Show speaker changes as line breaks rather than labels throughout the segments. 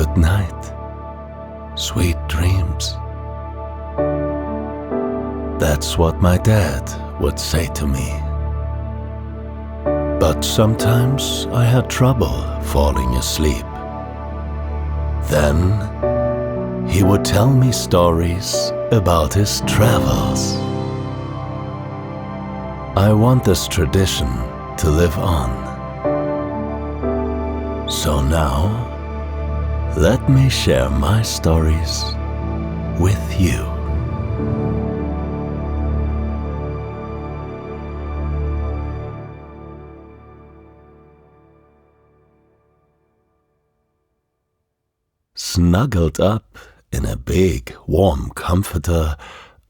Good night. Sweet dreams. That's what my dad would say to me. But sometimes I had trouble falling asleep. Then he would tell me stories about his travels. I want this tradition to live on. So now, let me share my stories with you. Snuggled up in a big, warm comforter,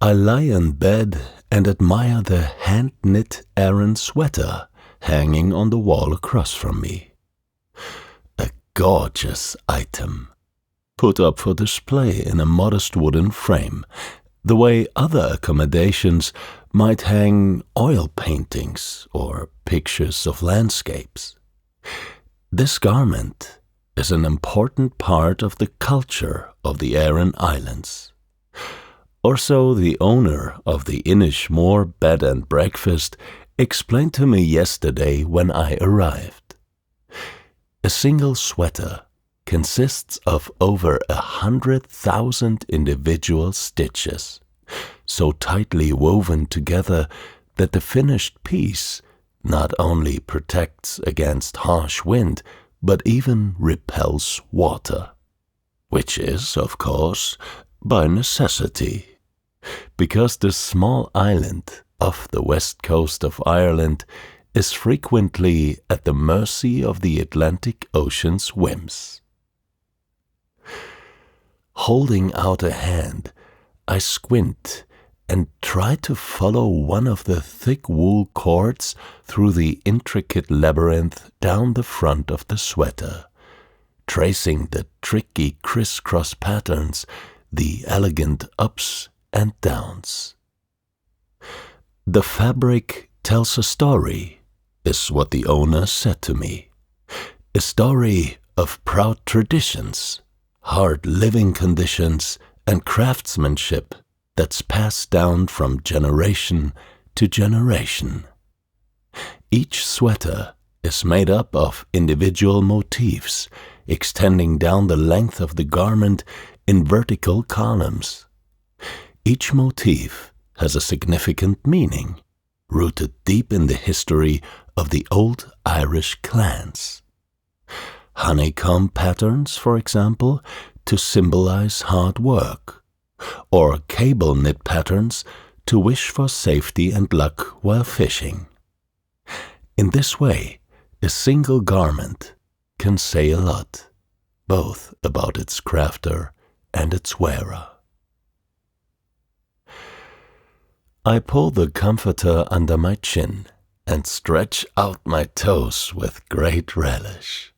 I lie in bed and admire the hand-knit Aran sweater hanging on the wall across from me. A gorgeous item, put up for display in a modest wooden frame, the way other accommodations might hang oil paintings or pictures of landscapes. This garment is an important part of the culture of the Aran Islands. Or so the owner of the Inishmore bed and breakfast explained to me yesterday when I arrived. A single sweater consists of over 100,000 individual stitches, so tightly woven together that the finished piece not only protects against harsh wind, but even repels water, which is, of course, by necessity, because this small island off the west coast of Ireland is frequently at the mercy of the Atlantic Ocean's whims. Holding out a hand, I squint and try to follow one of the thick wool cords through the intricate labyrinth down the front of the sweater, tracing the tricky crisscross patterns, the elegant ups and downs. The fabric tells a story, is what the owner said to me. A story of proud traditions, hard living conditions, and craftsmanship that's passed down from generation to generation. Each sweater is made up of individual motifs extending down the length of the garment in vertical columns. Each motif has a significant meaning, rooted deep in the history of the old Irish clans. Honeycomb patterns, for example, to symbolize hard work, or cable knit patterns to wish for safety and luck while fishing. In this way, a single garment can say a lot, both about its crafter and its wearer. I pull the comforter under my chin and stretch out my toes with great relish.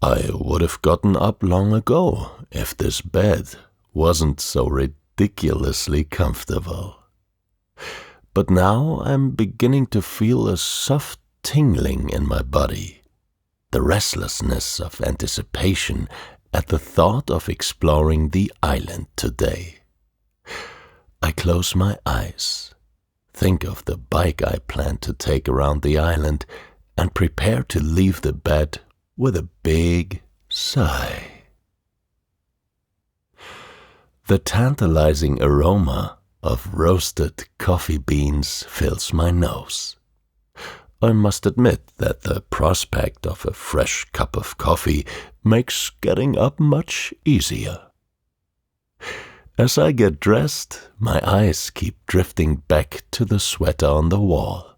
I would have gotten up long ago if this bed wasn't so ridiculously comfortable. But now I'm beginning to feel a soft tingling in my body, the restlessness of anticipation at the thought of exploring the island today. I close my eyes, think of the bike I plan to take around the island, and prepare to leave the bed with a big sigh. The tantalizing aroma of roasted coffee beans fills my nose. I must admit that the prospect of a fresh cup of coffee makes getting up much easier. As I get dressed, my eyes keep drifting back to the sweater on the wall.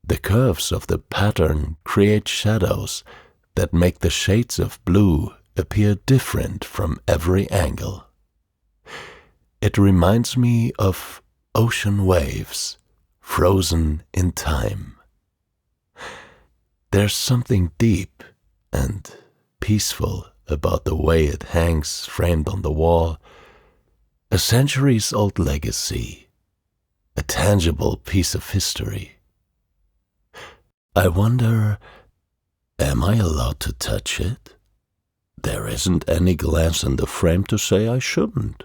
The curves of the pattern create shadows that make the shades of blue appear different from every angle. It reminds me of ocean waves frozen in time. There's something deep and peaceful about the way it hangs framed on the wall, a centuries-old legacy, a tangible piece of history. I wonder, am I allowed to touch it? There isn't any glass in the frame to say I shouldn't.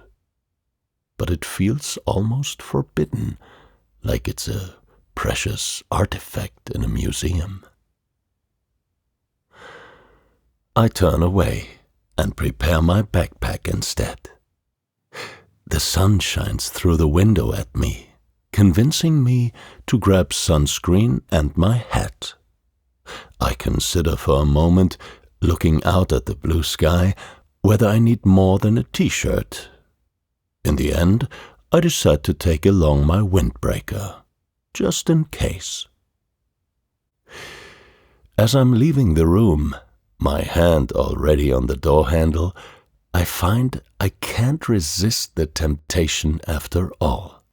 But it feels almost forbidden, like it's a precious artifact in a museum. I turn away and prepare my backpack instead. The sun shines through the window at me, convincing me to grab sunscreen and my hat. I consider for a moment, looking out at the blue sky, whether I need more than a t-shirt. In the end, I decide to take along my windbreaker, just in case. As I'm leaving the room, my hand already on the door handle, I find I can't resist the temptation after all.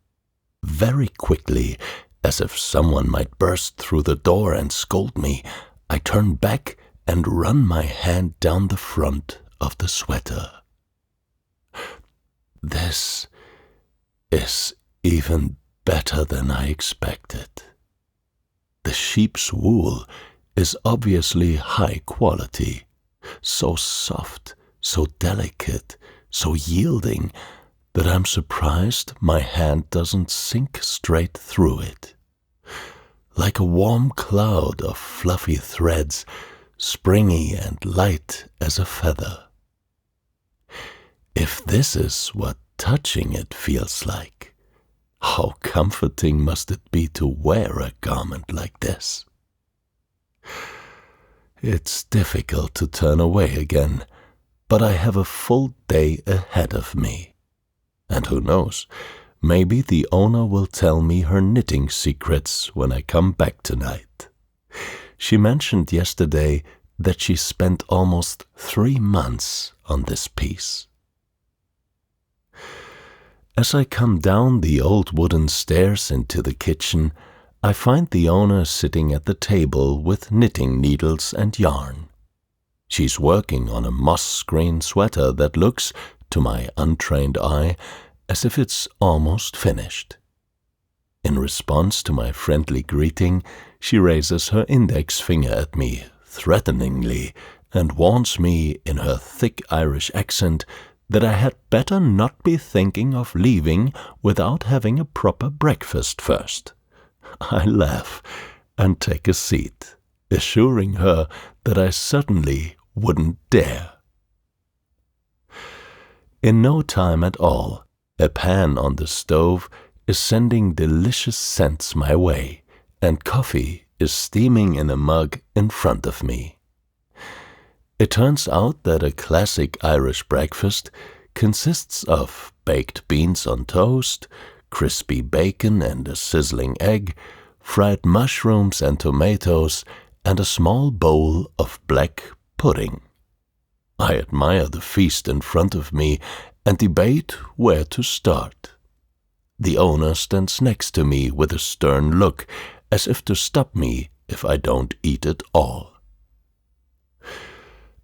Very quickly, as if someone might burst through the door and scold me, I turn back and run my hand down the front of the sweater. This is even better than I expected. The sheep's wool is obviously high quality, so soft, so delicate, so yielding, that I'm surprised my hand doesn't sink straight through it. Like a warm cloud of fluffy threads, springy and light as a feather. If this is what touching it feels like, how comforting must it be to wear a garment like this? It's difficult to turn away again, but I have a full day ahead of me. And who knows, maybe the owner will tell me her knitting secrets when I come back tonight. She mentioned yesterday that she spent almost 3 months on this piece. As I come down the old wooden stairs into the kitchen, I find the owner sitting at the table with knitting needles and yarn. She's working on a moss-green sweater that looks, to my untrained eye, as if it's almost finished. In response to my friendly greeting, she raises her index finger at me threateningly and warns me in her thick Irish accent that I had better not be thinking of leaving without having a proper breakfast first. I laugh and take a seat, assuring her that I certainly wouldn't dare. In no time at all, a pan on the stove is sending delicious scents my way, and coffee is steaming in a mug in front of me. It turns out that a classic Irish breakfast consists of baked beans on toast, crispy bacon and a sizzling egg, fried mushrooms and tomatoes, and a small bowl of black pudding. I admire the feast in front of me and debate where to start. The owner stands next to me with a stern look, as if to stop me if I don't eat it all.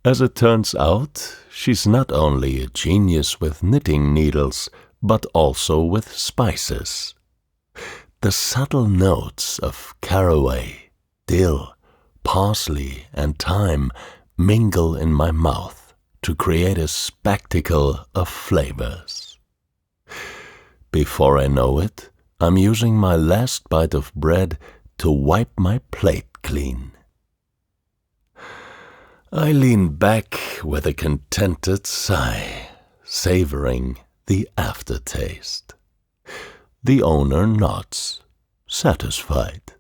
As it turns out, she's not only a genius with knitting needles, but also with spices. The subtle notes of caraway, dill, parsley, and thyme mingle in my mouth to create a spectacle of flavors. Before I know it, I'm using my last bite of bread to wipe my plate clean. I lean back with a contented sigh, savoring the aftertaste. The owner nods, satisfied.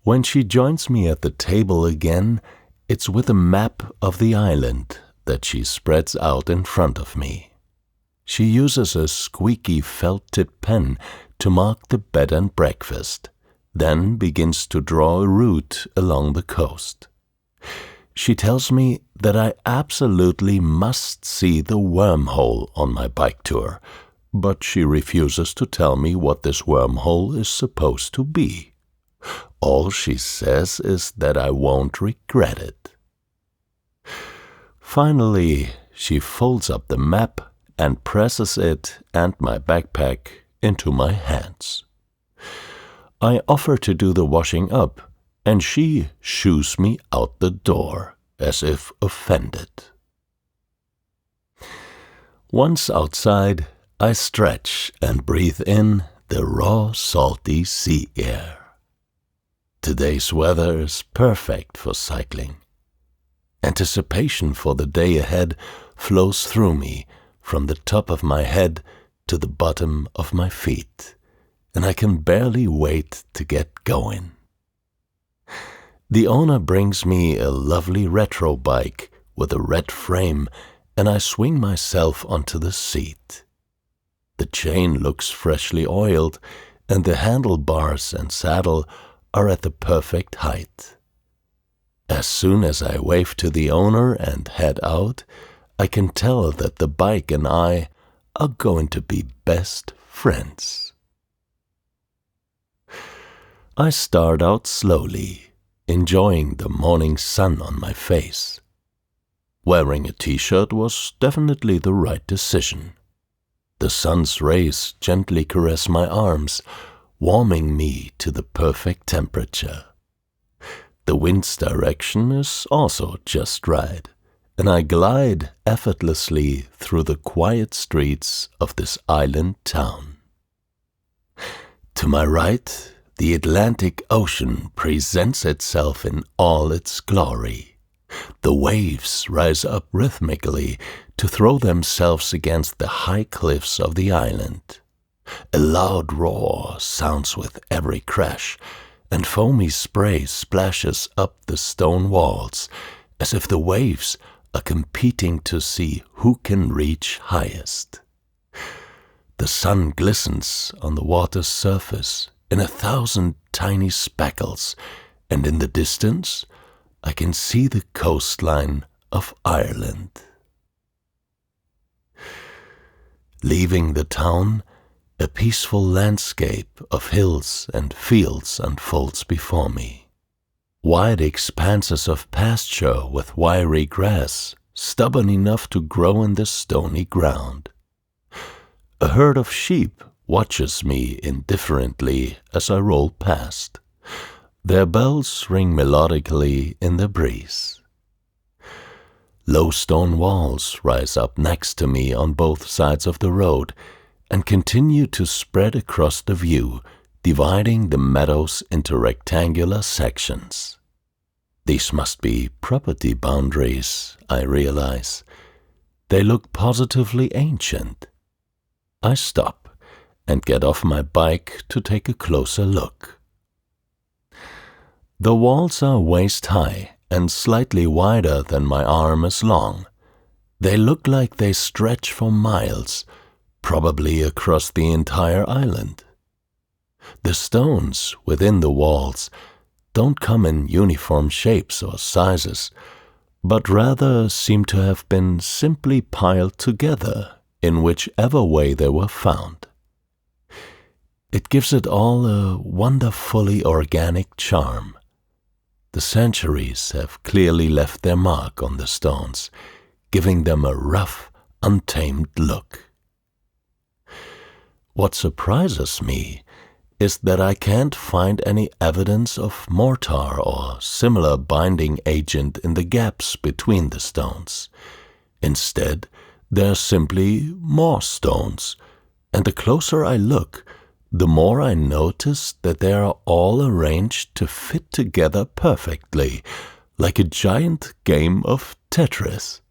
When she joins me at the table again, it's with a map of the island that she spreads out in front of me. She uses a squeaky felt-tip pen to mark the bed and breakfast, then begins to draw a route along the coast. She tells me that I absolutely must see the Wormhole on my bike tour, but she refuses to tell me what this wormhole is supposed to be. All she says is that I won't regret it. Finally, she folds up the map and presses it and my backpack into my hands. I offer to do the washing up, and she shoos me out the door, as if offended. Once outside, I stretch and breathe in the raw, salty sea air. Today's weather is perfect for cycling. Anticipation for the day ahead flows through me from the top of my head to the bottom of my feet, and I can barely wait to get going. The owner brings me a lovely retro bike with a red frame, and I swing myself onto the seat. The chain looks freshly oiled, and the handlebars and saddle are at the perfect height. As soon as I wave to the owner and head out, I can tell that the bike and I are going to be best friends. I start out slowly, enjoying the morning sun on my face. Wearing a t-shirt was definitely the right decision. The sun's rays gently caress my arms, warming me to the perfect temperature. The wind's direction is also just right, and I glide effortlessly through the quiet streets of this island town. To my right, the Atlantic Ocean presents itself in all its glory. The waves rise up rhythmically to throw themselves against the high cliffs of the island. A loud roar sounds with every crash, and foamy spray splashes up the stone walls, as if the waves are competing to see who can reach highest. The sun glistens on the water's surface in 1,000 tiny speckles, and in the distance I can see the coastline of Ireland. Leaving the town, a peaceful landscape of hills and fields unfolds before me. Wide expanses of pasture with wiry grass, stubborn enough to grow in the stony ground. A herd of sheep watches me indifferently as I roll past. Their bells ring melodically in the breeze. Low stone walls rise up next to me on both sides of the road and continue to spread across the view, dividing the meadows into rectangular sections. These must be property boundaries, I realize. They look positively ancient. I stop and get off my bike to take a closer look. The walls are waist-high and slightly wider than my arm is long. They look like they stretch for miles, probably across the entire island. The stones within the walls don't come in uniform shapes or sizes, but rather seem to have been simply piled together in whichever way they were found. It gives it all a wonderfully organic charm. The centuries have clearly left their mark on the stones, giving them a rough, untamed look. What surprises me is that I can't find any evidence of mortar or similar binding agent in the gaps between the stones. Instead, there are simply more stones, and the closer I look, the more I notice that they are all arranged to fit together perfectly, like a giant game of Tetris.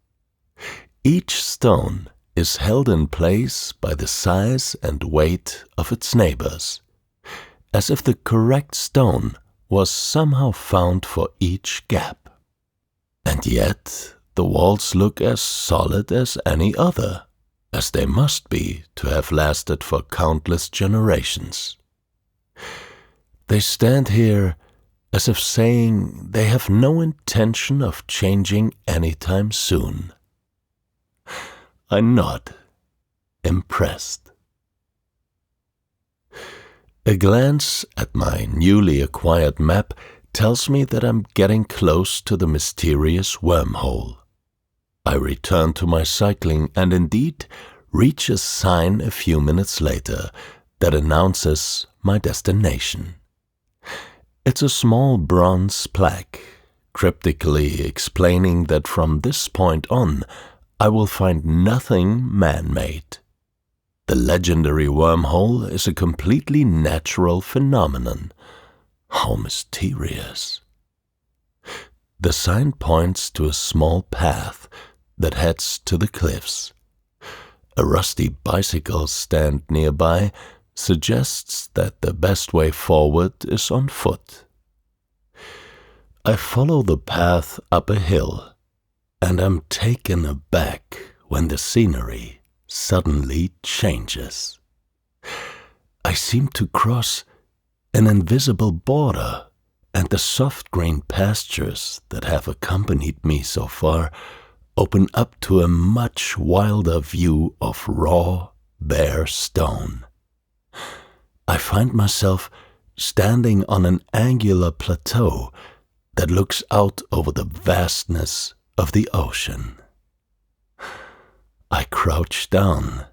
Each stone is held in place by the size and weight of its neighbors, as if the correct stone was somehow found for each gap. And yet the walls look as solid as any other, as they must be to have lasted for countless generations. They stand here as if saying they have no intention of changing anytime soon. I nod, impressed. A glance at my newly acquired map tells me that I'm getting close to the mysterious wormhole. I return to my cycling and indeed reach a sign a few minutes later that announces my destination. It's a small bronze plaque cryptically explaining that from this point on I will find nothing man-made. The legendary wormhole is a completely natural phenomenon. How mysterious. The sign points to a small path that heads to the cliffs. A rusty bicycle stand nearby suggests that the best way forward is on foot. I follow the path up a hill, and am taken aback when the scenery suddenly changes. I seem to cross an invisible border, and the soft green pastures that have accompanied me so far open up to a much wilder view of raw, bare stone. I find myself standing on an angular plateau that looks out over the vastness of the ocean. I crouch down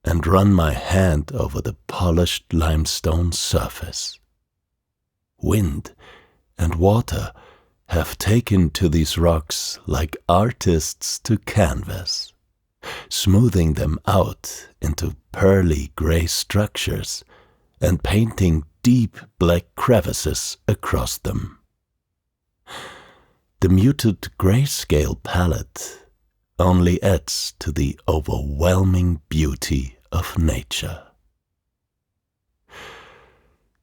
and run my hand over the polished limestone surface. Wind and water have taken to these rocks like artists to canvas, smoothing them out into pearly gray structures and painting deep black crevices across them. The muted grayscale palette only adds to the overwhelming beauty of nature.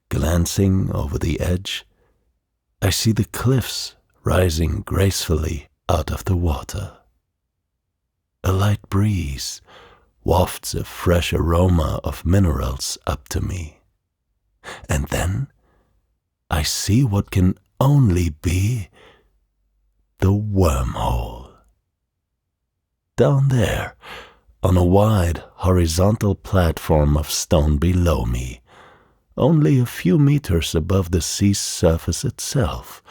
Glancing over the edge, I see the cliffs rising gracefully out of the water. A light breeze wafts a fresh aroma of minerals up to me. And then I see what can only be the wormhole. Down there, on a wide horizontal platform of stone below me, only a few meters above the sea's surface itself,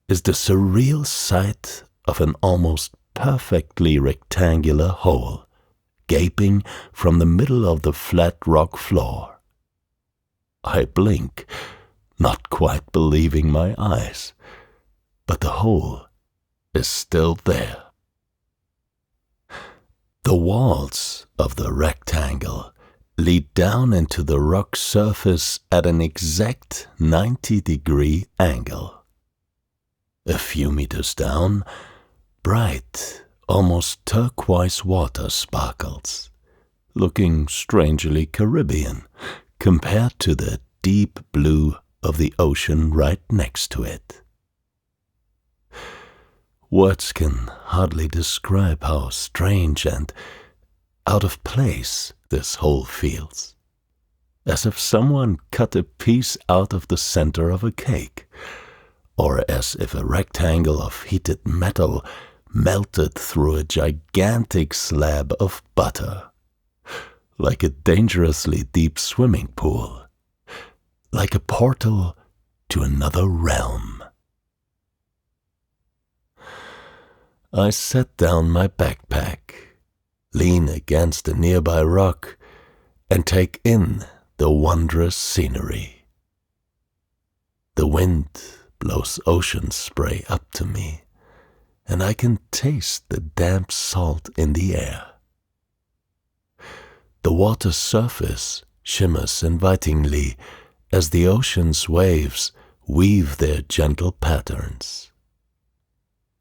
is the surreal sight of an almost perfectly rectangular hole, gaping from the middle of the flat rock floor. I blink, not quite believing my eyes, but the hole is still there. The walls of the rectangle lead down into the rock surface at an exact 90-degree angle. A few meters down, bright, almost turquoise water sparkles, looking strangely Caribbean compared to the deep blue of the ocean right next to it. Words can hardly describe how strange and out of place this hole feels, as if someone cut a piece out of the center of a cake, or as if a rectangle of heated metal melted through a gigantic slab of butter, like a dangerously deep swimming pool, like a portal to another realm. I set down my backpack, lean against a nearby rock, and take in the wondrous scenery. The wind blows ocean spray up to me, and I can taste the damp salt in the air. The water's surface shimmers invitingly as the ocean's waves weave their gentle patterns.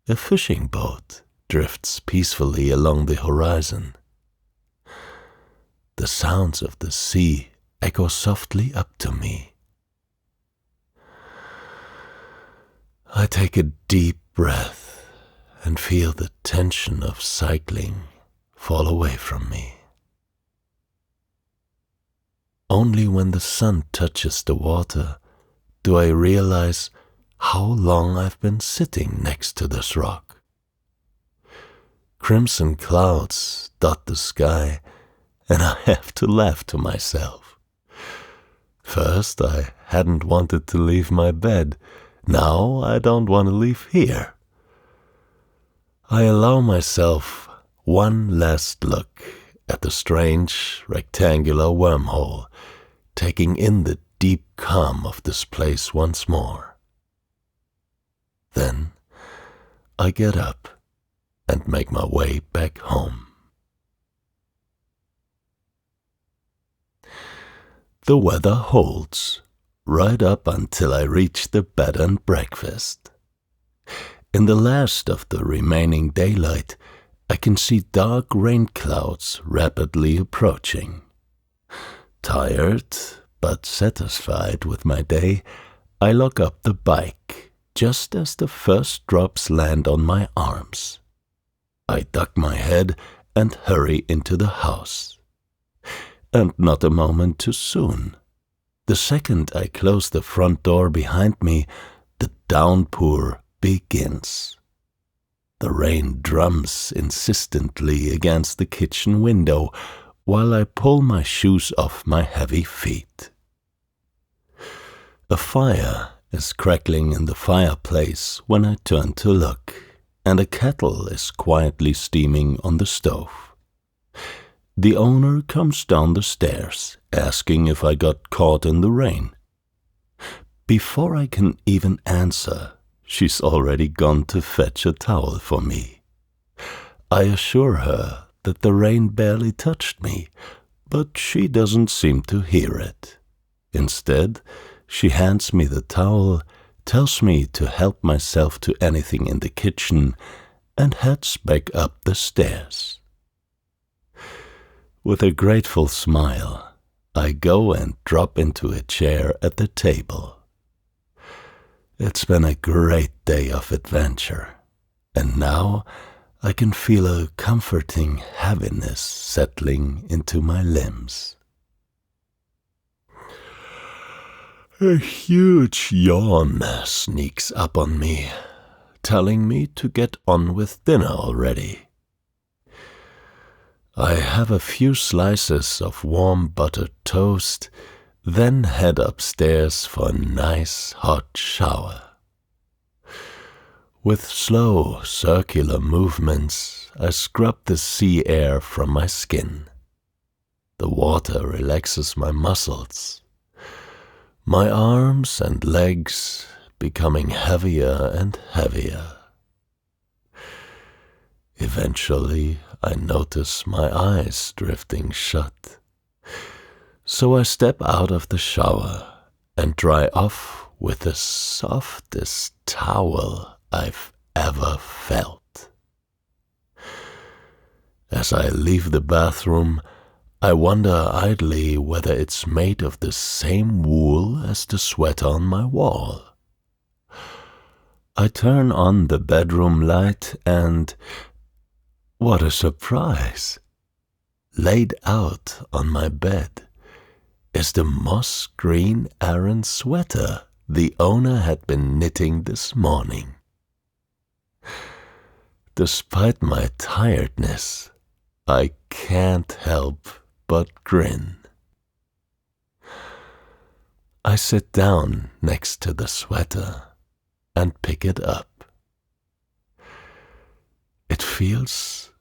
A fishing boat drifts peacefully along the horizon. The sounds of the sea echo softly up to me. I take a deep breath and feel the tension of cycling fall away from me. Only when the sun touches the water do I realize how long I've been sitting next to this rock. Crimson clouds dot the sky, and I have to laugh to myself. First, I hadn't wanted to leave my bed. Now I don't want to leave here. I allow myself one last look at the strange rectangular wormhole, taking in the deep calm of this place once more. Then I get up and make my way back home. The weather holds right up until I reach the bed and breakfast. In the last of the remaining daylight, I can see dark rain clouds rapidly approaching. Tired, but satisfied with my day, I lock up the bike just as the first drops land on my arms. I duck my head and hurry into the house. And not a moment too soon. The second I close the front door behind me, the downpour begins. The rain drums insistently against the kitchen window while I pull my shoes off my heavy feet. A fire is crackling in the fireplace when I turn to look, and a kettle is quietly steaming on the stove. The owner comes down the stairs, asking if I got caught in the rain. Before I can even answer, she's already gone to fetch a towel for me. I assure her that the rain barely touched me, but she doesn't seem to hear it. Instead, she hands me the towel, tells me to help myself to anything in the kitchen, and heads back up the stairs. With a grateful smile, I go and drop into a chair at the table. It's been a great day of adventure, and now I can feel a comforting heaviness settling into my limbs. A huge yawn sneaks up on me, telling me to get on with dinner already. I have a few slices of warm buttered toast, then head upstairs for a nice hot shower. With slow, circular movements, I scrub the sea air from my skin. The water relaxes my muscles. My arms and legs becoming heavier and heavier. Eventually, I notice my eyes drifting shut. So I step out of the shower and dry off with the softest towel I've ever felt. As I leave the bathroom, I wonder idly whether it's made of the same wool as the sweater on my wall. I turn on the bedroom light and, what a surprise! Laid out on my bed is the moss green Aran sweater the owner had been knitting this morning. Despite my tiredness, I can't help but grin. I sit down next to the sweater and pick it up. It feels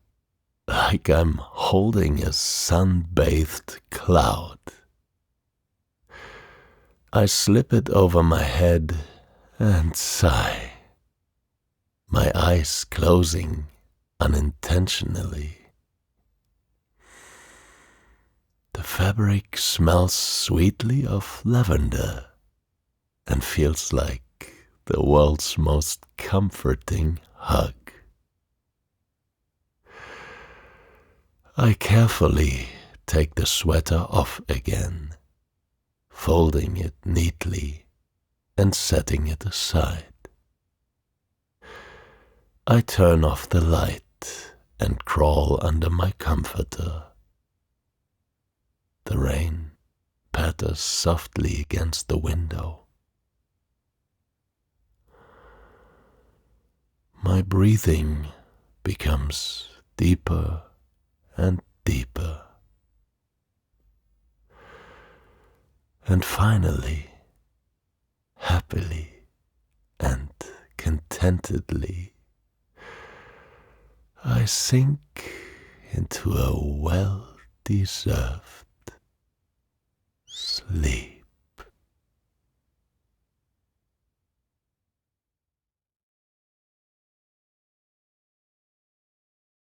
like I'm holding a sun-bathed cloud. I slip it over my head and sigh, my eyes closing unintentionally. The fabric smells sweetly of lavender and feels like the world's most comforting hug. I carefully take the sweater off again, folding it neatly and setting it aside. I turn off the light and crawl under my comforter. The rain patters softly against the window. My breathing becomes deeper and deeper. And finally, happily and contentedly, I sink into a well-deserved sleep.